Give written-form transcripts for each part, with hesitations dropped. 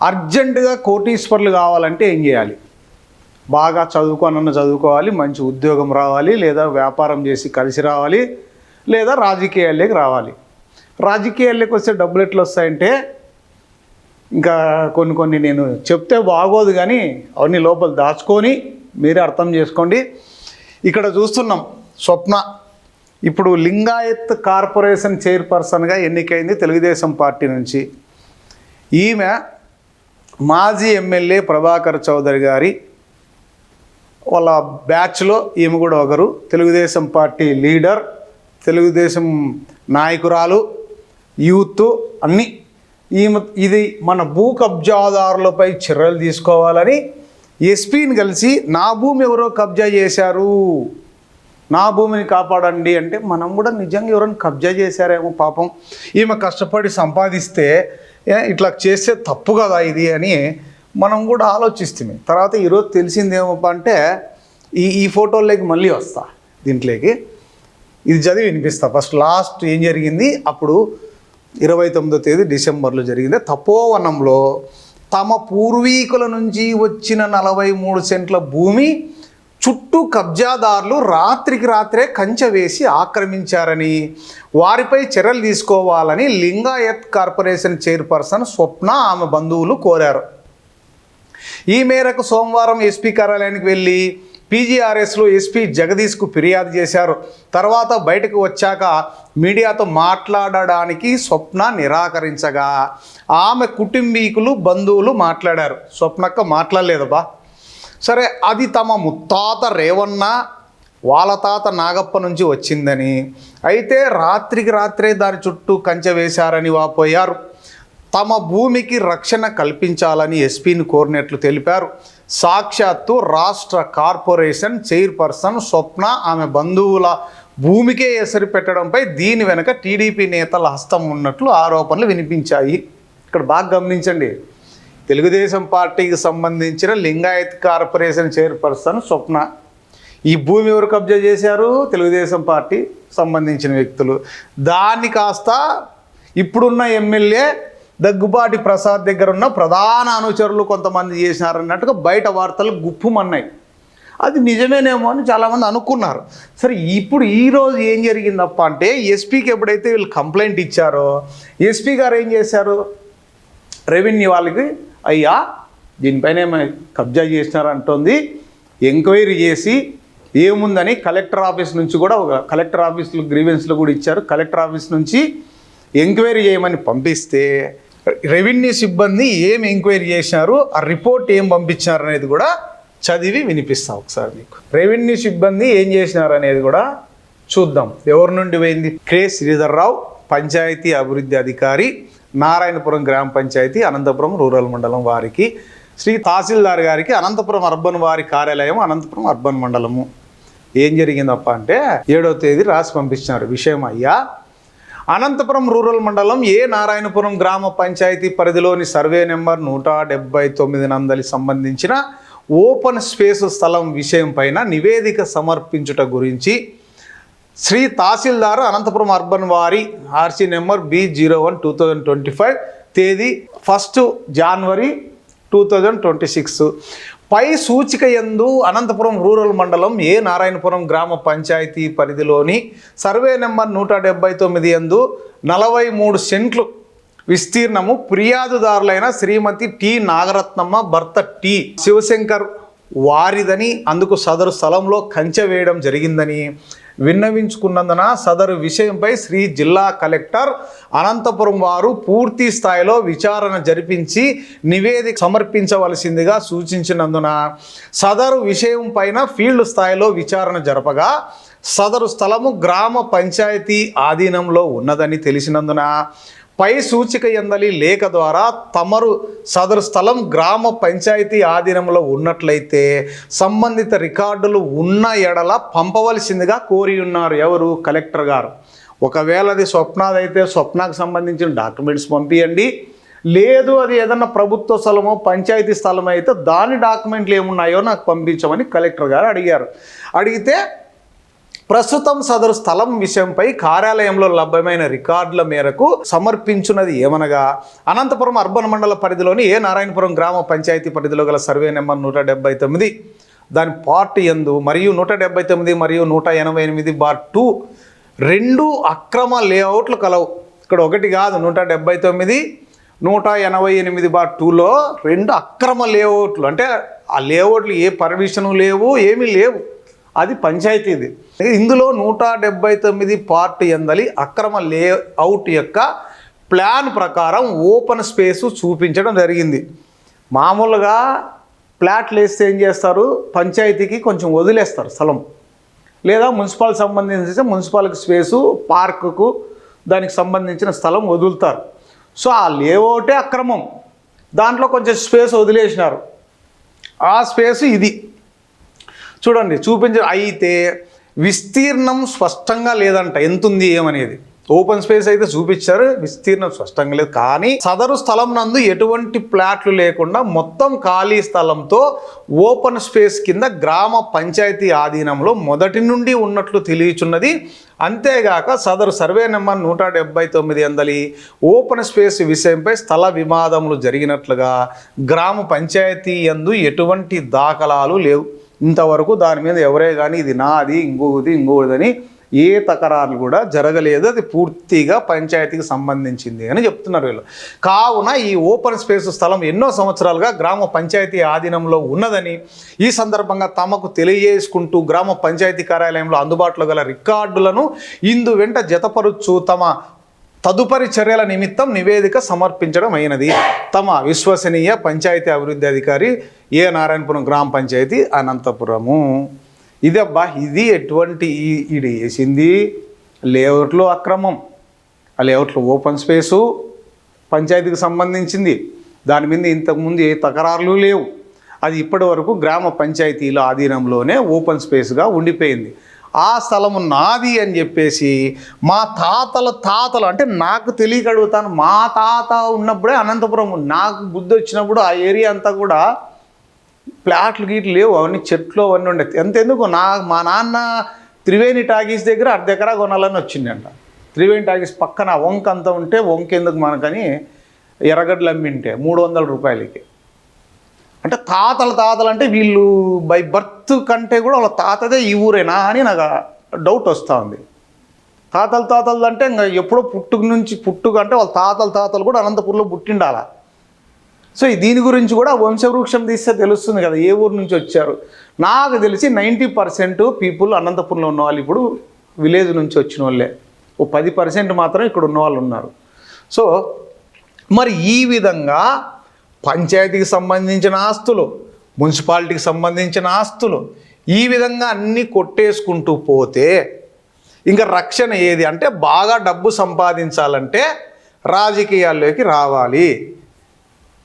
అర్జెంటుగా కోటీశ్వర్లు కావాలంటే ఏం చేయాలి? బాగా చదువుకోవాలి, మంచి ఉద్యోగం రావాలి, లేదా వ్యాపారం చేసి కలిసి రావాలి, లేదా రాజకీయాల్లోకి రావాలి. రాజకీయాల్లోకి వస్తే డబ్బులు ఎట్లా వస్తాయంటే ఇంకా కొన్ని నేను చెప్తే బాగోదు, కానీ అవన్నీ లోపల దాచుకొని మీరే అర్థం చేసుకోండి. ఇక్కడ చూస్తున్నాం స్వప్న ఇప్పుడు లింగాయత్ కార్పొరేషన్ చైర్పర్సన్గా ఎన్నికైంది తెలుగుదేశం పార్టీ నుంచి. ఈమె మాజీ ఎమ్మెల్యే ప్రభాకర్ చౌదరి గారి వాళ్ళ బ్యాచ్లో ఈమె కూడా ఒకరు. తెలుగుదేశం పార్టీ లీడర్, తెలుగుదేశం నాయకురాలు, యూత్ అన్నీ. ఇది మన భూ కబ్జాదారులపై చర్యలు తీసుకోవాలని ఎస్పీని కలిసి నా భూమి ఎవరో కబ్జా చేశారు, నా భూమిని కాపాడండి అంటే మనం కూడా నిజంగా ఎవరైనా కబ్జా చేశారేమో పాపం, ఈమె కష్టపడి సంపాదిస్తే ఇట్లా చేస్తే తప్పు కదా ఇది అని మనం కూడా ఆలోచిస్తుంది. తర్వాత ఈరోజు తెలిసిందేమో అంటే ఈ ఫోటోల్లోకి మళ్ళీ వస్తా, దీంట్లోకి ఇది చదివి వినిపిస్తా. ఫస్ట్ లాస్ట్ ఏం జరిగింది, అప్పుడు 29వ తేదీ డిసెంబర్లో జరిగింది. తపోవనంలో తమ పూర్వీకుల నుంచి వచ్చిన 43 సెంట్ల భూమి చుట్టూ కబ్జాదారులు రాత్రికి రాత్రే కంచె వేసి ఆక్రమించారని, వారిపై చర్యలు తీసుకోవాలని లింగాయత్ కార్పొరేషన్ చైర్పర్సన్ స్వప్న ఆమె బంధువులు కోరారు. ఈ మేరకు సోమవారం ఎస్పీ కార్యాలయానికి వెళ్ళి పీజీఆర్ఎస్లో ఎస్పీ జగదీష్కు ఫిర్యాదు చేశారు. తర్వాత బయటకు వచ్చాక మీడియాతో మాట్లాడడానికి స్వప్న నిరాకరించగా ఆమె కుటుంబీకులు బంధువులు మాట్లాడారు. స్వప్నక్క మాట్లాడలేదబ్బా. సరే, అది తమ ముత్తాత రేవన్న వాళ్ళ తాత నాగప్ప నుంచి వచ్చిందని, అయితే రాత్రికి రాత్రే దాని చుట్టూ కంచె వేశారని వాపోయారు. తమ భూమికి రక్షణ కల్పించాలని ఎస్పీని కోరినట్లు తెలిపారు. సాక్షాత్తు రాష్ట్ర కార్పొరేషన్ చైర్పర్సన్ స్వప్న ఆమె బంధువుల భూమికే ఎసరు పెట్టడంపై దీని వెనుక టీడీపీ నేతల హస్తం ఉన్నట్లు ఆరోపణలు వినిపించాయి. ఇక్కడ బాగా గమనించండి, తెలుగుదేశం పార్టీకి సంబంధించిన లింగాయత్ కార్పొరేషన్ చైర్పర్సన్ స్వప్న. ఈ భూమి ఎవరు కబ్జా చేశారు? తెలుగుదేశం పార్టీ సంబంధించిన వ్యక్తులు. దాన్ని కాస్త ఇప్పుడున్న ఎమ్మెల్యే దగ్గుబాటి ప్రసాద్ దగ్గర ఉన్న ప్రధాన అనుచరులు కొంతమంది చేసినారన్నట్టుగా బయట వార్తలు గుప్పుమన్నాయి. అది నిజమేనేమో అని చాలామంది అనుకున్నారు. సరే, ఇప్పుడు ఈరోజు ఏం జరిగిందప్ప అంటే ఎస్పీకి ఎప్పుడైతే వీళ్ళు కంప్లైంట్ ఇచ్చారో ఎస్పీ గారు ఏం చేశారు, రెవెన్యూ వాళ్ళకి అయ్యా దీనిపైన కబ్జా చేసినారంటుంది, ఎంక్వైరీ చేసి ఏముందని కలెక్టర్ ఆఫీస్ నుంచి కూడా కలెక్టర్ ఆఫీస్లో గ్రీవెన్స్లో కూడా ఇచ్చారు. కలెక్టర్ ఆఫీస్ నుంచి ఎంక్వైరీ చేయమని పంపిస్తే రెవెన్యూ సిబ్బంది ఏం ఎంక్వైరీ చేశారు, ఆ రిపోర్ట్ ఏం పంపించారు అనేది కూడా చదివి వినిపిస్తాం ఒకసారి మీకు. రెవెన్యూ సిబ్బంది ఏం చేసినారు అనేది కూడా చూద్దాం. ఎవరి నుండి పోయింది? కె శ్రీధర్రావు, పంచాయతీ అభివృద్ధి అధికారి, నారాయణపురం గ్రామ పంచాయతీ, అనంతపురం రూరల్ మండలం వారికి, శ్రీ తహసీల్దార్ గారికి, అనంతపురం అర్బన్ వారి కార్యాలయం, అనంతపురం అర్బన్ మండలము. ఏం జరిగిందప్ప అంటే 7వ తేదీ రాసి పంపించినారు. విషయం అయ్యా, అనంతపురం రూరల్ మండలం ఏ నారాయణపురం గ్రామ పంచాయతీ పరిధిలోని సర్వే నెంబర్ 179 నందలి సంబంధించిన ఓపెన్ స్పేస్ స్థలం విషయం పైన నివేదిక సమర్పించుట గురించి శ్రీ తహసీల్దార్ అనంతపురం అర్బన్ వారి ఆర్సీ నెంబర్ B01/2025 తేదీ 1 జనవరి 2026 పై సూచిక యందు అనంతపురం రూరల్ మండలం ఏ నారాయణపురం గ్రామ పంచాయతీ పరిధిలోని సర్వే నెంబర్ 179 యందు 43 సెంట్లు విస్తీర్ణము ఫిర్యాదుదారులైన శ్రీమతి టి నాగరత్నమ్మ భర్త టి శివశంకర్ వారిదని, అందుకు సదరు స్థలంలో కంచె వేయడం జరిగిందని విన్నవించుకున్నందున సదరు విషయంపై శ్రీ జిల్లా కలెక్టర్ అనంతపురం వారు పూర్తి స్థాయిలో విచారణ జరిపించి నివేదిక సమర్పించవలసిందిగా సూచించినందున సదరు విషయం పైన ఫీల్డ్ స్థాయిలో విచారణ జరపగా సదరు స్థలము గ్రామ పంచాయతీ ఆధీనంలో ఉన్నదని తెలిసినందున పై సూచిక యందలి లేఖ ద్వారా తమరు సదరు స్థలం గ్రామ పంచాయతీ ఆధీనంలో ఉన్నట్లయితే సంబంధిత రికార్డులు ఉన్న ఎడల పంపవలసిందిగా కోరి ఉన్నారు. ఎవరు? కలెక్టర్ గారు. ఒకవేళ అది స్వప్నాదైతే స్వప్నకు సంబంధించిన డాక్యుమెంట్స్ పంపించండి, లేదు అది ఏదన్నా ప్రభుత్వ స్థలమో పంచాయతీ స్థలం అయితే దాని డాక్యుమెంట్లు ఏమున్నాయో నాకు పంపించమని కలెక్టర్ గారు అడిగారు. అడిగితే ప్రస్తుతం సదరు స్థలం విషయంపై కార్యాలయంలో లభ్యమైన రికార్డుల మేరకు సమర్పించున్నది ఏమనగా అనంతపురం అర్బన్ మండల పరిధిలోని నారాయణపురం గ్రామ పంచాయతీ పరిధిలో గల సర్వే నెంబర్ 179 దాని పార్ట్ యందు మరియు 179 మరియు 188/2 రెండు అక్రమ లేఅవుట్లు కలవు. ఇక్కడ ఒకటి కాదు, 179 188/2లో రెండు అక్రమ లేఅవుట్లు. అంటే ఆ లేఅవుట్లు ఏ పర్మిషను లేవు, ఏమీ లేవు, అది పంచాయతీది. ఇందులో 179 పార్ట్ ఎందలి అక్రమ లేఅవుట్ యొక్క ప్లాన్ ప్రకారం ఓపెన్ స్పేసు చూపించడం జరిగింది. మామూలుగా ప్లాట్లు వేస్తే ఏం చేస్తారు, పంచాయతీకి కొంచెం వదిలేస్తారు స్థలం, లేదా మున్సిపాల్ సంబంధించి మున్సిపాల్కి స్పేసు, పార్కుకు దానికి సంబంధించిన స్థలం వదులుతారు. సో ఆ లేఅవుటే అక్రమం, దాంట్లో కొంచెం స్పేస్ వదిలేసినారు. ఆ స్పేసు ఇది చూడండి అయితే విస్తీర్ణం స్పష్టంగా లేదంట, ఎంత ఉంది ఏమనేది. ఓపెన్ స్పేస్ అయితే చూపించారు, విస్తీర్ణం స్పష్టంగా లేదు. కానీ సదరు స్థలం నందు ఎటువంటి ప్లాట్లు లేకుండా మొత్తం ఖాళీ స్థలంతో ఓపెన్ స్పేస్ కింద గ్రామ పంచాయతీ ఆధీనంలో మొదటి నుండి ఉన్నట్లు తెలియచున్నది. అంతేగాక సదరు సర్వే నెంబర్ 179 అందలి ఓపెన్ స్పేస్ విషయంపై స్థల వివాదములు జరిగినట్లుగా గ్రామ పంచాయతీ యందు ఎటువంటి దాఖలాలు లేవు. ఇంతవరకు దాని మీద ఎవరే కానీ ఇది నాది, ఇంకోటిదని ఏ తకరారులు కూడా జరగలేదు. అది పూర్తిగా పంచాయతీకి సంబంధించింది అని చెప్తున్నారు వీళ్ళు. కావున ఈ ఓపెన్ స్పేస్ స్థలం ఎన్నో సంవత్సరాలుగా గ్రామ పంచాయతీ ఆధీనంలో ఉన్నదని ఈ సందర్భంగా తమకు తెలియజేసుకుంటూ గ్రామ పంచాయతీ కార్యాలయంలో అందుబాటులో గల రికార్డులను ఇందు వెంట జతపరుచు తమ తదుపరి చర్యల నిమిత్తం నివేదిక సమర్పించడం అయినది. తమ విశ్వసనీయ పంచాయతీ అభివృద్ధి అధికారి నారాయణపురం గ్రామ పంచాయతీ అనంతపురము. ఇది ఎటువంటి ఇది వేసింది లేఅవుట్లో అక్రమం, ఆ లేఅవుట్లో ఓపెన్ స్పేసు పంచాయతీకి సంబంధించింది, దాని మీద ఇంతకుముందు ఏ తకరారులు లేవు. అది ఇప్పటి వరకు గ్రామ పంచాయతీల ఆధీనంలోనే ఓపెన్ స్పేస్గా ఉండిపోయింది. ఆ స్థలము నాది అని చెప్పేసి మా తాతలు అంటే నాకు తెలియక అడుగుతాను, మా తాత ఉన్నప్పుడే అనంతపురం, నాకు బుద్ధి వచ్చినప్పుడు ఆ ఏరియా అంతా కూడా ప్లాట్లు గీట్లు లేవు, అవన్నీ చెట్లు అవన్నీ ఉండే. ఎంతెందుకు మా నాన్న త్రివేణి టాకీస్ దగ్గర 1/2 ఎకరా కొనాలని వచ్చిందంట. త్రివేణి టాకీస్ పక్కన వంక అంతా ఉంటే వంక ఎందుకు మనకని ఎర్రగడ్డలు అమ్మింటే 300 రూపాయలకి. అంటే తాతలు అంటే వీళ్ళు బై బర్త్ కంటే కూడా వాళ్ళ తాతదే ఈ ఊరేనా అని నాకు డౌట్ వస్తూ ఉంది. తాతలు అంటే ఇంకా ఎప్పుడో పుట్టుక అంటే వాళ్ళ తాతలు కూడా అనంతపురంలో పుట్టిండాలా. సో దీని గురించి కూడా వంశవృక్షం తీస్తే తెలుస్తుంది కదా, ఏ ఊరు నుంచి వచ్చారు. నాకు తెలిసి 90% పీపుల్ అనంతపురంలో ఉన్న వాళ్ళు ఇప్పుడు విలేజ్ నుంచి వచ్చిన వాళ్ళే, ఓ 10% మాత్రం ఇక్కడ ఉన్న వాళ్ళు ఉన్నారు. సో మరి ఈ విధంగా పంచాయతీకి సంబంధించిన ఆస్తులు, మున్సిపాలిటీకి సంబంధించిన ఆస్తులు ఈ విధంగా అన్నీ కొట్టేసుకుంటూ పోతే ఇంకా రక్షణ ఏది అంటే, బాగా డబ్బు సంపాదించాలంటే రాజకీయాల్లోకి రావాలి,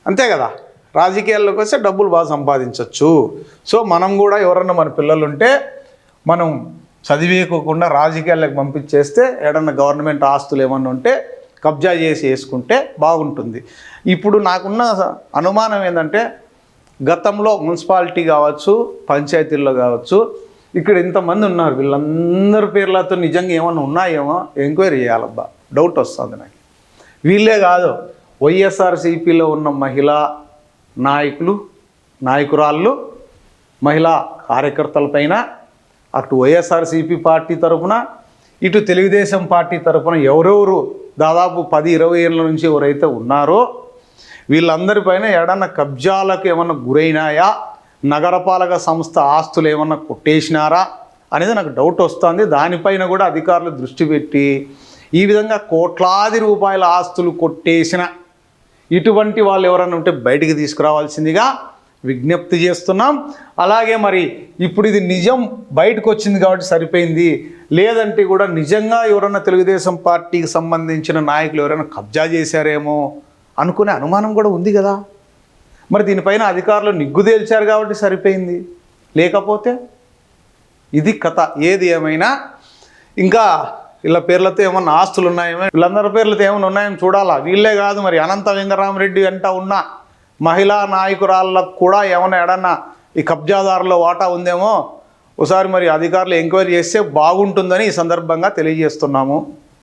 అంతే కదా. రాజకీయాల్లోకి వస్తే డబ్బులు బాగా సంపాదించవచ్చు. సో మనం కూడా ఎవరన్నా మన పిల్లలు ఉంటే మనం చదివేకోకుండా రాజకీయాల్లోకి పంపించేస్తే ఏడన్నా గవర్నమెంట్ ఆస్తులు ఏమన్నా ఉంటే కబ్జా చేసి వేసుకుంటే బాగుంటుంది. ఇప్పుడు నాకున్న అనుమానం ఏంటంటే, గతంలో మున్సిపాలిటీ కావచ్చు, పంచాయతీల్లో కావచ్చు, ఇక్కడ ఇంతమంది ఉన్నారు, వీళ్ళందరి పేర్లతో నిజంగా ఏమన్నా ఉన్నాయేమో ఎంక్వైరీ చేయాలబ్బా, డౌట్ వస్తుంది నాకు. వీళ్ళే కాదు, వైఎస్ఆర్సీపీలో ఉన్న మహిళా నాయకురాళ్ళు, మహిళా కార్యకర్తలపైన అటు వైఎస్ఆర్సీపీ పార్టీ తరఫున, ఇటు తెలుగుదేశం పార్టీ తరఫున ఎవరెవరు దాదాపు 10-20 ఏళ్ళ నుంచి ఎవరైతే ఉన్నారో వీళ్ళందరిపైన ఏడన్నా కబ్జాలకు ఏమన్నా గురైనాయా, నగరపాలక సంస్థ ఆస్తులు ఏమన్నా కొట్టేసినారా అనేది నాకు డౌట్ వస్తుంది. దానిపైన కూడా అధికారులు దృష్టి పెట్టి ఈ విధంగా కోట్లాది రూపాయల ఆస్తులు కొట్టేసిన ఇటువంటి వాళ్ళు ఎవరైనా ఉంటే బయటికి తీసుకురావాల్సిందిగా విజ్ఞప్తి చేస్తున్నాం. అలాగే మరి ఇప్పుడు ఇది నిజం బయటకు వచ్చింది కాబట్టి సరిపోయింది, లేదంటే కూడా నిజంగా ఎవరైనా తెలుగుదేశం పార్టీకి సంబంధించిన నాయకులు ఎవరైనా కబ్జా చేశారేమో అనుకునే అనుమానం కూడా ఉంది కదా. మరి దీనిపైన అధికారులు నిగ్గు తేల్చారు కాబట్టి సరిపోయింది, లేకపోతే ఇది కథ. ఏది ఏమైనా ఇంకా వీళ్ళ పేర్లతో ఏమన్నా ఆస్తులు ఉన్నాయేమో, వీళ్ళందరి పేర్లతో ఏమైనా ఉన్నాయేమో చూడాలా. వీళ్ళే కాదు మరి అనంత వెంకటరామరెడ్డి వెంట ఉన్న మహిళా నాయకురాళ్ళకు కూడా ఏమైనా ఎడన్నా ఈ కబ్జాదారులో వాటా ఉందేమో ఒకసారి మరి అధికారులు ఎంక్వైరీ చేస్తే బాగుంటుందని ఈ సందర్భంగా తెలియజేస్తున్నాము.